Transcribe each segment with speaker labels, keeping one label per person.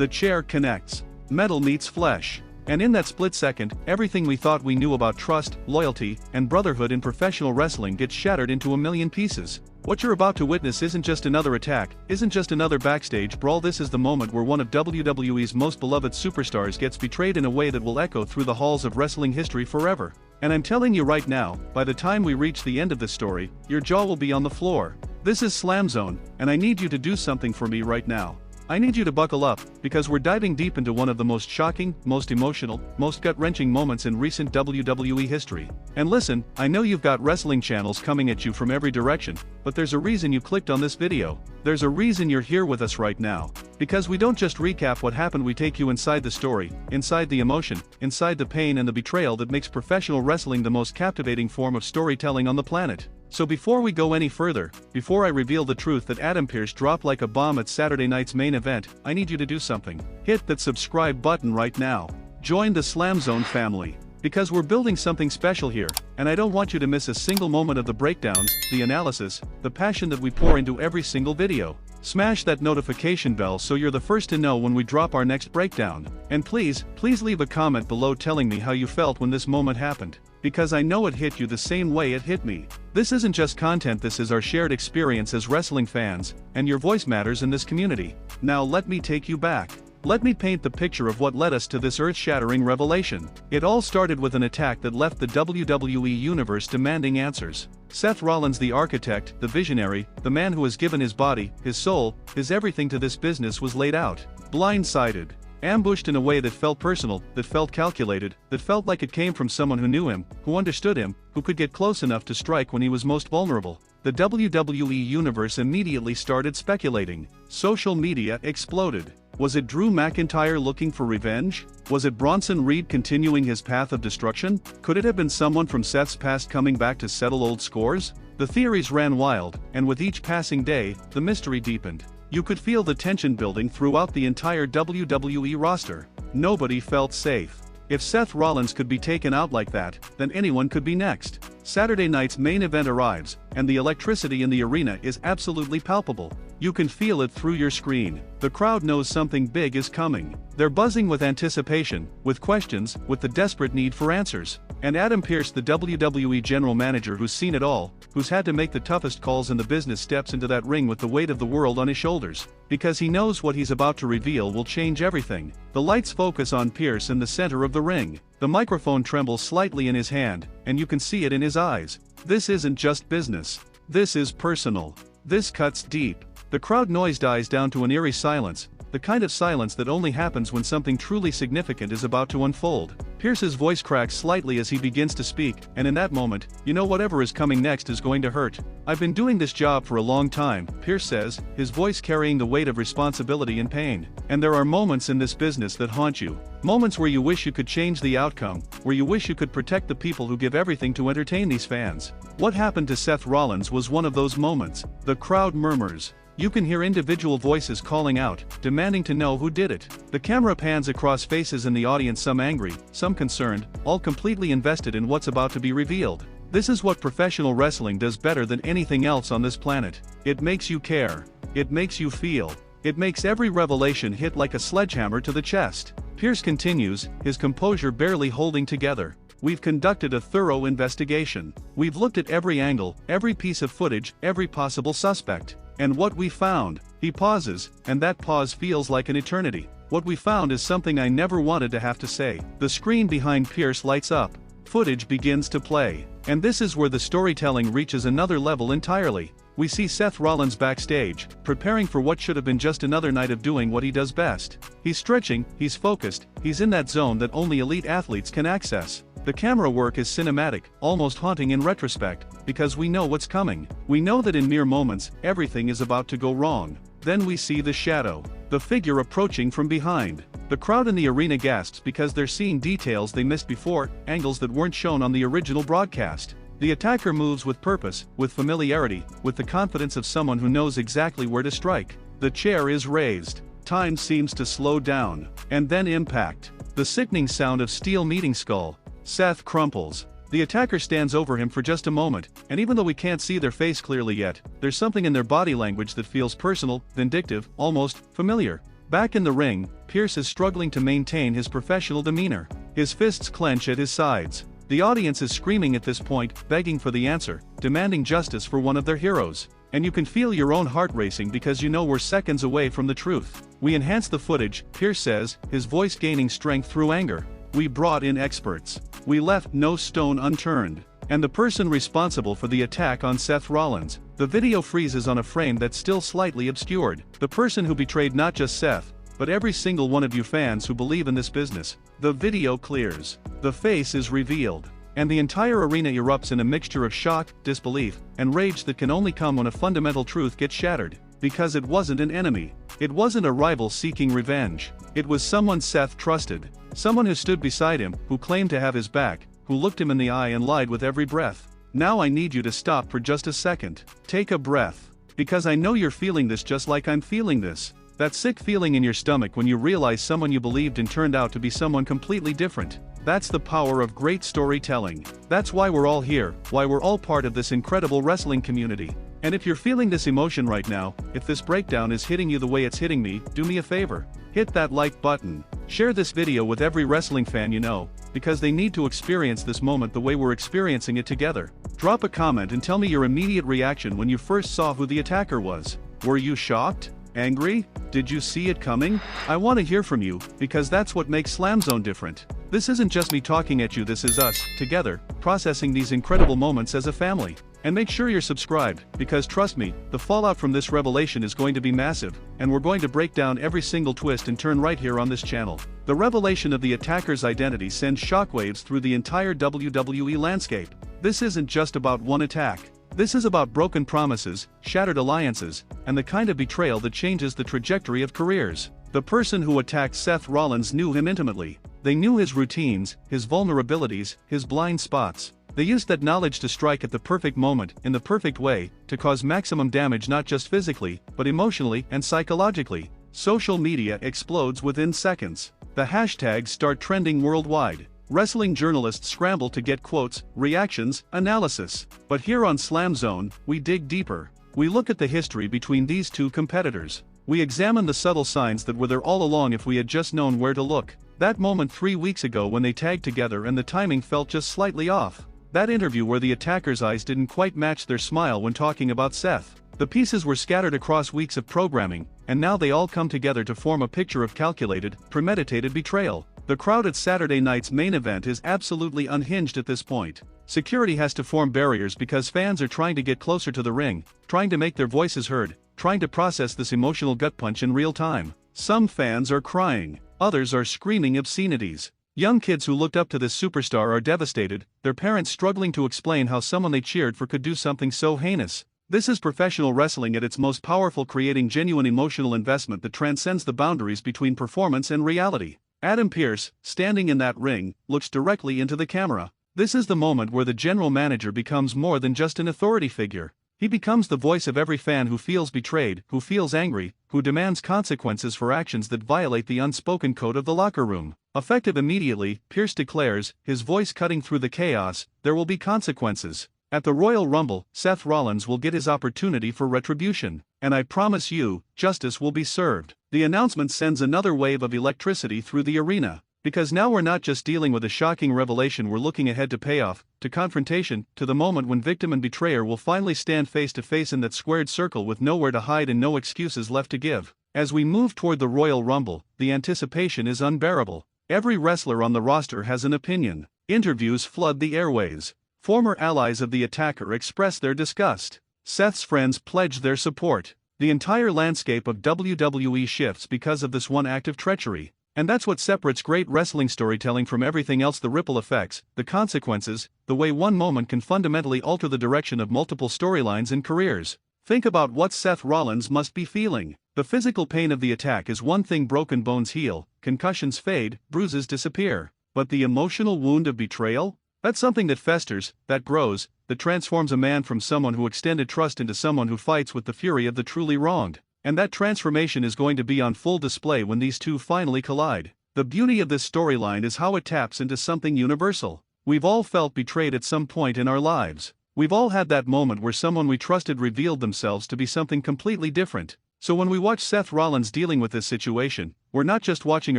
Speaker 1: The chair connects. Metal meets flesh. And in that split second, everything we thought we knew about trust, loyalty, and brotherhood in professional wrestling gets shattered into a million pieces. What you're about to witness isn't just another attack, isn't just another backstage brawl. This is the moment where one of WWE's most beloved superstars gets betrayed in a way that will echo through the halls of wrestling history forever. And I'm telling you right now, by the time we reach the end of this story, your jaw will be on the floor. This is SLAMZONE, and I need you to do something for me right now. I need you to buckle up, because we're diving deep into one of the most shocking, most emotional, most gut-wrenching moments in recent WWE history. And listen, I know you've got wrestling channels coming at you from every direction, but there's a reason you clicked on this video. There's a reason you're here with us right now. Because we don't just recap what happened, we take you inside the story, inside the emotion, inside the pain and the betrayal that makes professional wrestling the most captivating form of storytelling on the planet. So before we go any further, before I reveal the truth that Adam Pearce dropped like a bomb at Saturday night's main event, I need you to do something. Hit that subscribe button right now. Join the SLAMZONE family. Because we're building something special here, and I don't want you to miss a single moment of the breakdowns, the analysis, the passion that we pour into every single video. Smash that notification bell so you're the first to know when we drop our next breakdown. And please leave a comment below telling me how you felt when this moment happened. Because I know it hit you the same way it hit me. This isn't just content, this is our shared experience as wrestling fans, and your voice matters in this community. Now let me take you back. Let me paint the picture of what led us to this earth-shattering revelation. It all started with an attack that left the WWE Universe demanding answers. Seth Rollins, the architect, the visionary, the man who has given his body, his soul, his everything to this business, was laid out. Blindsided. Ambushed in a way that felt personal, that felt calculated, that felt like it came from someone who knew him, who understood him, who could get close enough to strike when he was most vulnerable. The WWE Universe immediately started speculating. Social media exploded. Was it Drew McIntyre looking for revenge? Was it Bronson Reed continuing his path of destruction? Could it have been someone from Seth's past coming back to settle old scores? The theories ran wild, and with each passing day, the mystery deepened. You could feel the tension building throughout the entire WWE roster. Nobody felt safe. If Seth Rollins could be taken out like that, then anyone could be next. Saturday night's main event arrives, and the electricity in the arena is absolutely palpable. You can feel it through your screen. The crowd knows something big is coming. They're buzzing with anticipation, with questions, with the desperate need for answers. And Adam Pearce, the WWE general manager who's seen it all, who's had to make the toughest calls in the business, steps into that ring with the weight of the world on his shoulders. Because he knows what he's about to reveal will change everything. The lights focus on Pearce in the center of the ring. The microphone trembles slightly in his hand, and you can see it in his eyes. This isn't just business. This is personal. This cuts deep. The crowd noise dies down to an eerie silence, the kind of silence that only happens when something truly significant is about to unfold. Pearce's voice cracks slightly as he begins to speak, and in that moment, you know whatever is coming next is going to hurt. I've been doing this job for a long time, Pearce says, his voice carrying the weight of responsibility and pain. And there are moments in this business that haunt you. Moments where you wish you could change the outcome, where you wish you could protect the people who give everything to entertain these fans. What happened to Seth Rollins was one of those moments. The crowd murmurs. You can hear individual voices calling out, demanding to know who did it. The camera pans across faces in the audience, some angry, some concerned, all completely invested in what's about to be revealed. This is what professional wrestling does better than anything else on this planet. It makes you care. It makes you feel. It makes every revelation hit like a sledgehammer to the chest. Pearce continues, his composure barely holding together. We've conducted a thorough investigation. We've looked at every angle, every piece of footage, every possible suspect. And what we found, he pauses, and that pause feels like an eternity. What we found is something I never wanted to have to say. The screen behind Pearce lights up. Footage begins to play. And this is where the storytelling reaches another level entirely. We see Seth Rollins backstage, preparing for what should have been just another night of doing what he does best. He's stretching, he's focused, he's in that zone that only elite athletes can access. The camera work is cinematic, almost haunting in retrospect, because we know what's coming. We know that in mere moments, everything is about to go wrong. Then we see the shadow, the figure approaching from behind. The crowd in the arena gasps because they're seeing details they missed before, angles that weren't shown on the original broadcast. The attacker moves with purpose, with familiarity, with the confidence of someone who knows exactly where to strike. The chair is raised. Time seems to slow down. And then impact. The sickening sound of steel meeting skull. Seth crumples. The attacker stands over him for just a moment, and even though we can't see their face clearly yet, there's something in their body language that feels personal, vindictive, almost familiar. Back in the ring, Pearce is struggling to maintain his professional demeanor. His fists clench at his sides. The audience is screaming at this point, begging for the answer, demanding justice for one of their heroes. And you can feel your own heart racing because you know we're seconds away from the truth. "We enhanced the footage," Pearce says, his voice gaining strength through anger. "We brought in experts. We left no stone unturned." And the person responsible for the attack on Seth Rollins. The video freezes on a frame that's still slightly obscured. The person who betrayed not just Seth, but every single one of you fans who believe in this business. The video clears. The face is revealed. And the entire arena erupts in a mixture of shock, disbelief, and rage that can only come when a fundamental truth gets shattered. Because it wasn't an enemy. It wasn't a rival seeking revenge. It was someone Seth trusted. Someone who stood beside him, who claimed to have his back, who looked him in the eye and lied with every breath. Now I need you to stop for just a second. Take a breath. Because I know you're feeling this just like I'm feeling this. That sick feeling in your stomach when you realize someone you believed in turned out to be someone completely different. That's the power of great storytelling. That's why we're all here, why we're all part of this incredible wrestling community. And if you're feeling this emotion right now, if this breakdown is hitting you the way it's hitting me, do me a favor. Hit that like button. Share this video with every wrestling fan you know, because they need to experience this moment the way we're experiencing it together. Drop a comment and tell me your immediate reaction when you first saw who the attacker was. Were you shocked? Angry? Did you see it coming? I want to hear from you, because that's what makes SLAMZONE different. This isn't just me talking at you, this is us, together, processing these incredible moments as a family. And make sure you're subscribed, because trust me, the fallout from this revelation is going to be massive, and we're going to break down every single twist and turn right here on this channel. The revelation of the attacker's identity sends shockwaves through the entire WWE landscape. This isn't just about one attack. This is about broken promises, shattered alliances, and the kind of betrayal that changes the trajectory of careers. The person who attacked Seth Rollins knew him intimately. They knew his routines, his vulnerabilities, his blind spots. They used that knowledge to strike at the perfect moment, in the perfect way, to cause maximum damage not just physically, but emotionally and psychologically. Social media explodes within seconds. The hashtags start trending worldwide. Wrestling journalists scramble to get quotes, reactions, analysis. But here on SLAMZONE, we dig deeper. We look at the history between these two competitors. We examine the subtle signs that were there all along if we had just known where to look. That moment 3 weeks ago when they tagged together and the timing felt just slightly off. That interview where the attacker's eyes didn't quite match their smile when talking about Seth. The pieces were scattered across weeks of programming, and now they all come together to form a picture of calculated, premeditated betrayal. The crowd at Saturday night's main event is absolutely unhinged at this point. Security has to form barriers because fans are trying to get closer to the ring, trying to make their voices heard, trying to process this emotional gut punch in real time. Some fans are crying, others are screaming obscenities. Young kids who looked up to this superstar are devastated, their parents struggling to explain how someone they cheered for could do something so heinous. This is professional wrestling at its most powerful, creating genuine emotional investment that transcends the boundaries between performance and reality. Adam Pearce, standing in that ring, looks directly into the camera. This is the moment where the general manager becomes more than just an authority figure. He becomes the voice of every fan who feels betrayed, who feels angry, who demands consequences for actions that violate the unspoken code of the locker room. Effective immediately, Pearce declares, his voice cutting through the chaos, there will be consequences. At the Royal Rumble, Seth Rollins will get his opportunity for retribution. And I promise you, justice will be served. The announcement sends another wave of electricity through the arena. Because now we're not just dealing with a shocking revelation, we're looking ahead to payoff, to confrontation, to the moment when victim and betrayer will finally stand face to face in that squared circle with nowhere to hide and no excuses left to give. As we move toward the Royal Rumble, the anticipation is unbearable. Every wrestler on the roster has an opinion. Interviews flood the airways. Former allies of the attacker express their disgust. Seth's friends pledge their support. The entire landscape of WWE shifts because of this one act of treachery. And that's what separates great wrestling storytelling from everything else: the ripple effects, the consequences, the way one moment can fundamentally alter the direction of multiple storylines and careers. Think about what Seth Rollins must be feeling. The physical pain of the attack is one thing: broken bones heal, concussions fade, bruises disappear. But the emotional wound of betrayal? That's something that festers, that grows, that transforms a man from someone who extended trust into someone who fights with the fury of the truly wronged. And that transformation is going to be on full display when these two finally collide. The beauty of this storyline is how it taps into something universal. We've all felt betrayed at some point in our lives. We've all had that moment where someone we trusted revealed themselves to be something completely different. So when we watch Seth Rollins dealing with this situation, we're not just watching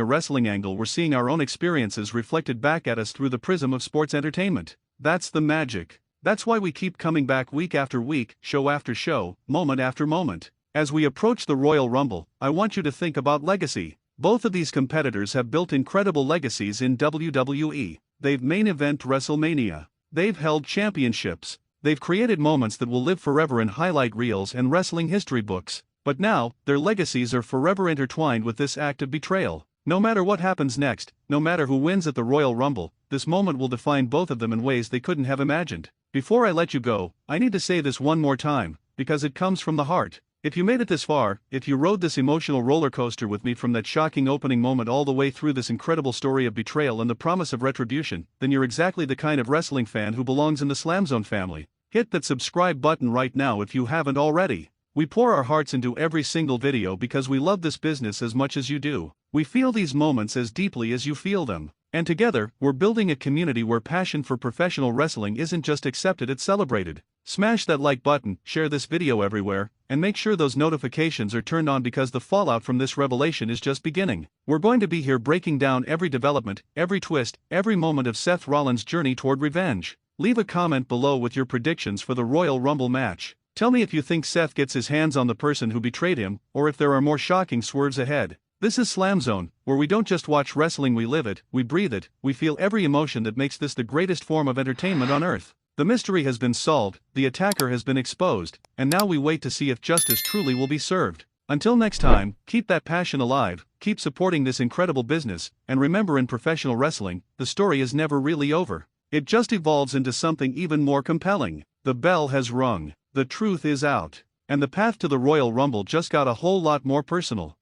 Speaker 1: a wrestling angle, we're seeing our own experiences reflected back at us through the prism of sports entertainment. That's the magic. That's why we keep coming back week after week, show after show, moment after moment. As we approach the Royal Rumble, I want you to think about legacy. Both of these competitors have built incredible legacies in WWE. They've main event WrestleMania. They've held championships. They've created moments that will live forever in highlight reels and wrestling history books. But now, their legacies are forever intertwined with this act of betrayal. No matter what happens next, no matter who wins at the Royal Rumble, this moment will define both of them in ways they couldn't have imagined. Before I let you go, I need to say this one more time, because it comes from the heart. If you made it this far, if you rode this emotional roller coaster with me from that shocking opening moment all the way through this incredible story of betrayal and the promise of retribution, then you're exactly the kind of wrestling fan who belongs in the SLAMZONE family. Hit that subscribe button right now if you haven't already. We pour our hearts into every single video because we love this business as much as you do. We feel these moments as deeply as you feel them. And together, we're building a community where passion for professional wrestling isn't just accepted, it's celebrated. Smash that like button, share this video everywhere, and make sure those notifications are turned on because the fallout from this revelation is just beginning. We're going to be here breaking down every development, every twist, every moment of Seth Rollins' journey toward revenge. Leave a comment below with your predictions for the Royal Rumble match. Tell me if you think Seth gets his hands on the person who betrayed him, or if there are more shocking swerves ahead. This is SLAMZONE, where we don't just watch wrestling, we live it, we breathe it, we feel every emotion that makes this the greatest form of entertainment on earth. The mystery has been solved, the attacker has been exposed, and now we wait to see if justice truly will be served. Until next time, keep that passion alive, keep supporting this incredible business, and remember, in professional wrestling, the story is never really over. It just evolves into something even more compelling. The bell has rung, the truth is out, and the path to the Royal Rumble just got a whole lot more personal.